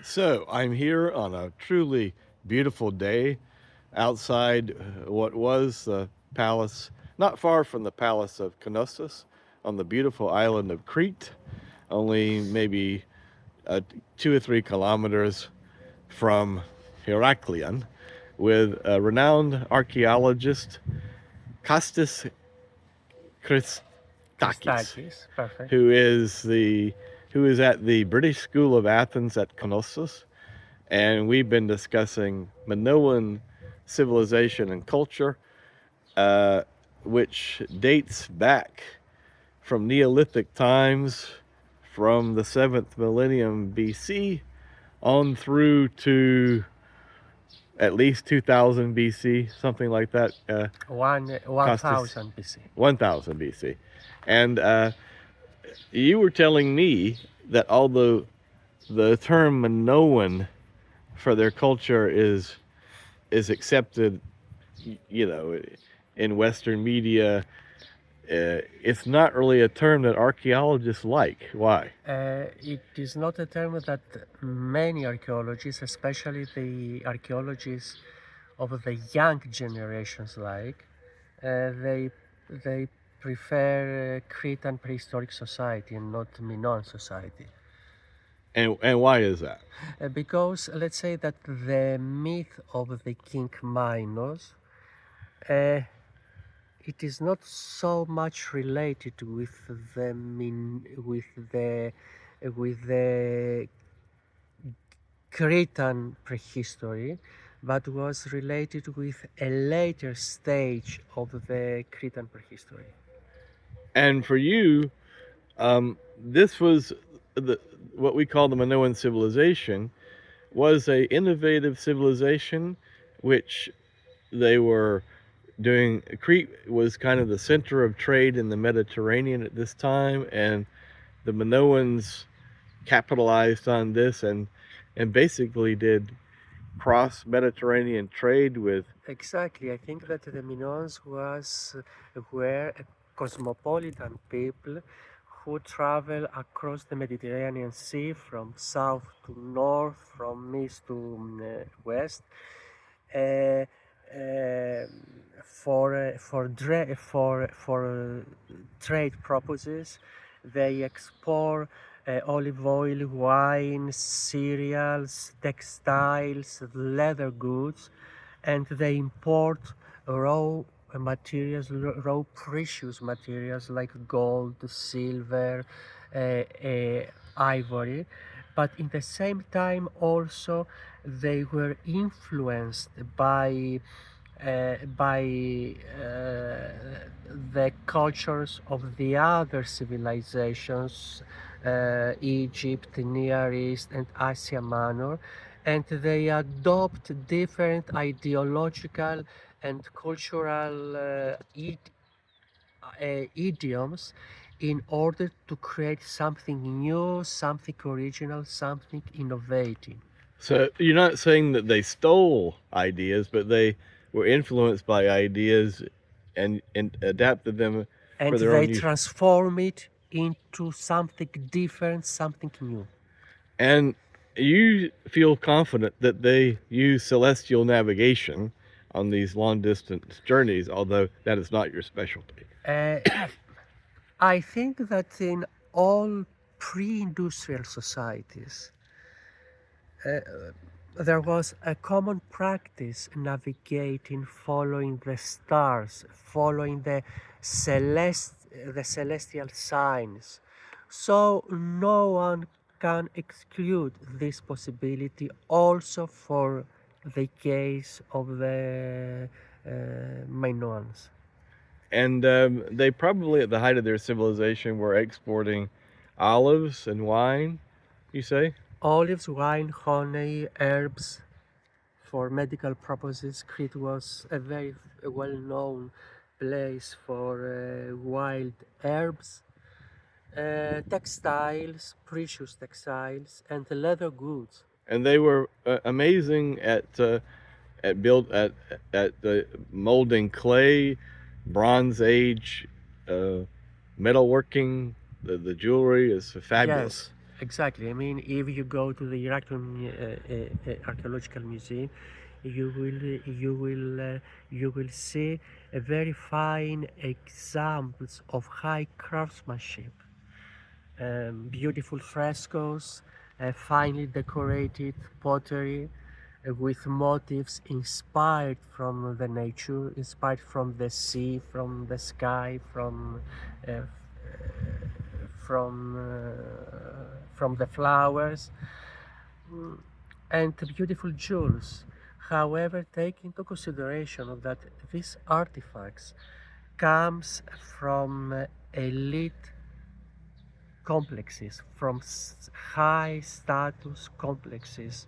So I'm here on a truly beautiful day outside what was the palace, not far from the palace of Knossos, on the beautiful island of Crete, only maybe 2 or 3 kilometers from Heraklion, with a renowned archaeologist, Kostis Christakis, Christakis, perfect. who is the who is at the British School of Athens at Knossos, and we've been discussing Minoan civilization and culture, uh, which dates back from Neolithic times, from the 7th millennium BC on through to at least 2000 BC, something like that. One Costas, thousand BC. 1000 BC. And you were telling me that although the term Minoan for their culture is accepted, you know, in Western media, it's not really a term that archaeologists like. Why? It is not a term that many archaeologists, especially the archaeologists of the young generations, like. They prefer Cretan prehistoric society and not Minoan society. And why is that? Because let's say that the myth of the king Minos, uh, it is not so much related with the Cretan prehistory, but was related with a later stage of the Cretan prehistory. And for you, this was the what we call the Minoan civilization was a innovative civilization, which they were doing. Crete was kind of the center of trade in the Mediterranean at this time, and the Minoans capitalized on this and basically did cross Mediterranean trade with. Exactly, I think that the Minoans were a cosmopolitan people who travel across the Mediterranean Sea from south to north, from east to west, uh, uh, for trade purposes. They export olive oil, wine, cereals, textiles, leather goods, and they import raw materials, raw precious materials like gold, silver, ivory. But in the same time, also they were influenced by the cultures of the other civilizations, Egypt, Near East, and Asia Minor, and they adopt different ideological and cultural idioms in order to create something new, something original, something innovative. So you're not saying that they stole ideas, but they were influenced by ideas and adapted them And for their they own use. transform it into something different, something new. And you feel confident that they use celestial navigation on these long distance journeys, although that is not your specialty. Uh, I think that in all pre-industrial societies, uh, there was a common practice navigating, following the stars, following the celestial signs. So no one can exclude this possibility also for the case of the Minoans. And they probably, at the height of their civilization, were exporting olives and wine, you say? Olives, wine, honey, herbs. For medical purposes, Crete was a very well-known place for wild herbs, textiles, precious textiles, and leather goods. And they were amazing at build at the molding clay, Bronze Age, metalworking. The jewelry is fabulous. Yes, exactly. I mean, if you go to the Archaeological Museum, you will see a very fine examples of high craftsmanship, beautiful frescoes, finely decorated pottery, with motifs inspired from the nature, inspired from the sea, from the sky, uh, from the flowers, mm, and beautiful jewels. However, take into consideration that these artifacts comes from elite complexes, from high status complexes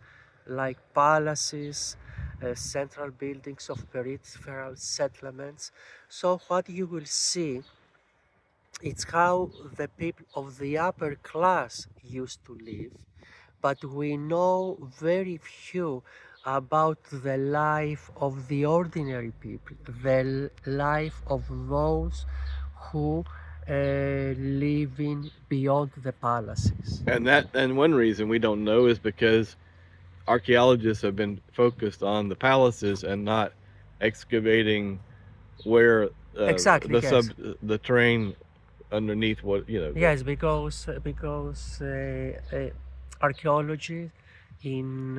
like palaces, central buildings of peripheral settlements. So what you will see, it's how the people of the upper class used to live, but we know very few about the life of the ordinary people, the life of those who living beyond the palaces. And one reason we don't know is because archaeologists have been focused on the palaces and not excavating where Exactly, the yes. the terrain underneath what Yes, because archaeology, in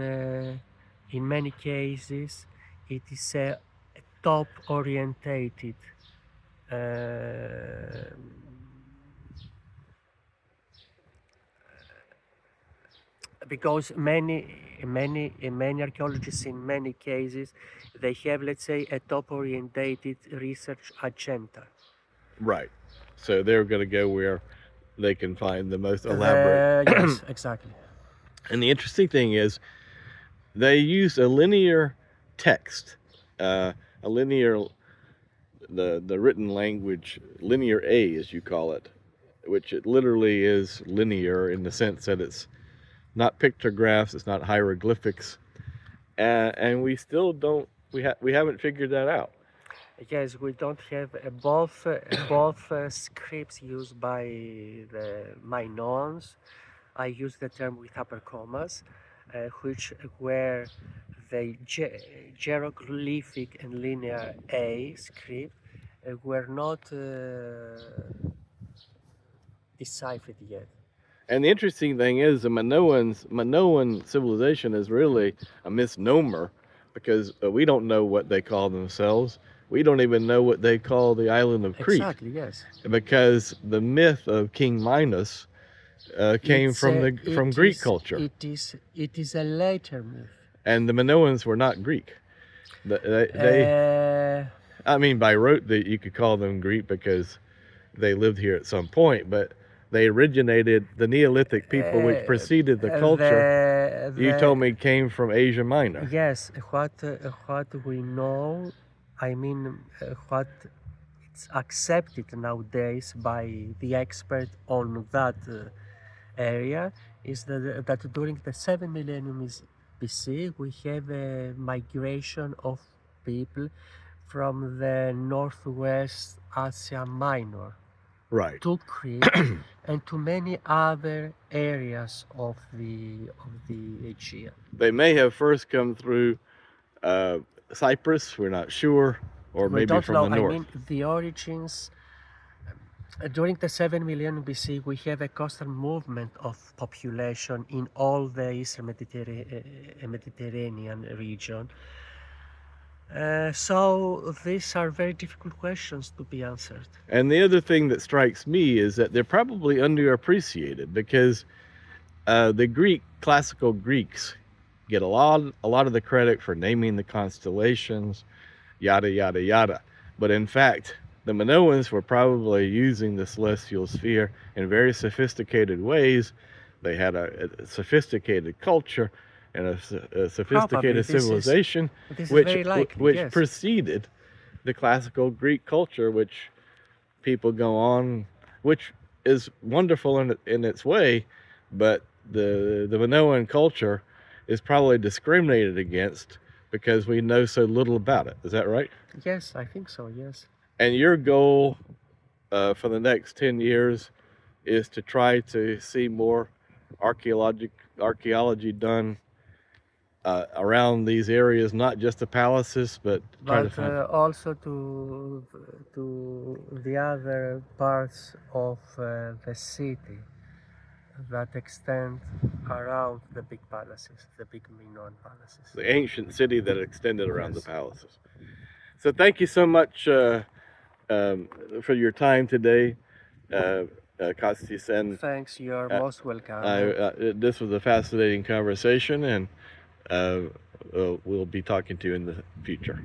many cases, it is a top orientated uh, because many archaeologists, in many cases, they have, let's say, a top orientated research agenda. right. So they're going to go where they can find the most elaborate. Yes, exactly. And the interesting thing is they use a linear text, a linear the written language, linear A as you call it, which it literally is linear in the sense that it's not pictographs, it's not hieroglyphics, and we still don't we haven't figured that out. Yes, we don't have both scripts used by the Minoans. I use the term with upper commas, which were the hieroglyphic and linear A script were not deciphered yet. And the interesting thing is the Minoan civilization is really a misnomer because we don't know what they call themselves. We don't even know what they call the island of Crete Exactly, yes. because the myth of King Minos came It's from a, from it Greek is culture, it is a later myth. and the Minoans were not Greek. They Uh, I mean, by rote that you could call them Greek because they lived here at some point, but they originated the Neolithic people, which uh, preceded the culture. You told the me came from Asia Minor. yes, what we know, I mean, what it's accepted nowadays by the expert on that area is that during the 7 millennium BC we have a migration of people from the northwest Asia Minor Right. to Crete and to many other areas of the Aegean. They may have first come through uh, Cyprus, we're not sure, or We maybe don't from know. the I north. mean, the origins during the 7 million BC, we have a constant movement of population in all the Eastern Mediterranean region. So these are very difficult questions to be answered. And the other thing that strikes me is that they're probably underappreciated because the classical Greeks, get a lot of the credit for naming the constellations, yada yada yada. But in fact, the Minoans were probably using the celestial sphere in very sophisticated ways. They had a sophisticated culture and a Probably sophisticated civilization, this is which very likely. which Yes. preceded the classical Greek culture, which people go on, which is wonderful in its way, but the Minoan culture is probably discriminated against because we know so little about it. Is that right? Yes, I think so. Yes. And your goal for the next 10 years is to try to see more archaeology done around these areas, not just the palaces, but try to but find. also to the other parts of the city that extend around the big palaces, the big Minoan palaces. The ancient city that extended around the Yes. palaces. So thank you so much for your time today, Kostis, and Thanks, you're uh, most welcome. this was a fascinating conversation, and we'll be talking to you in the future.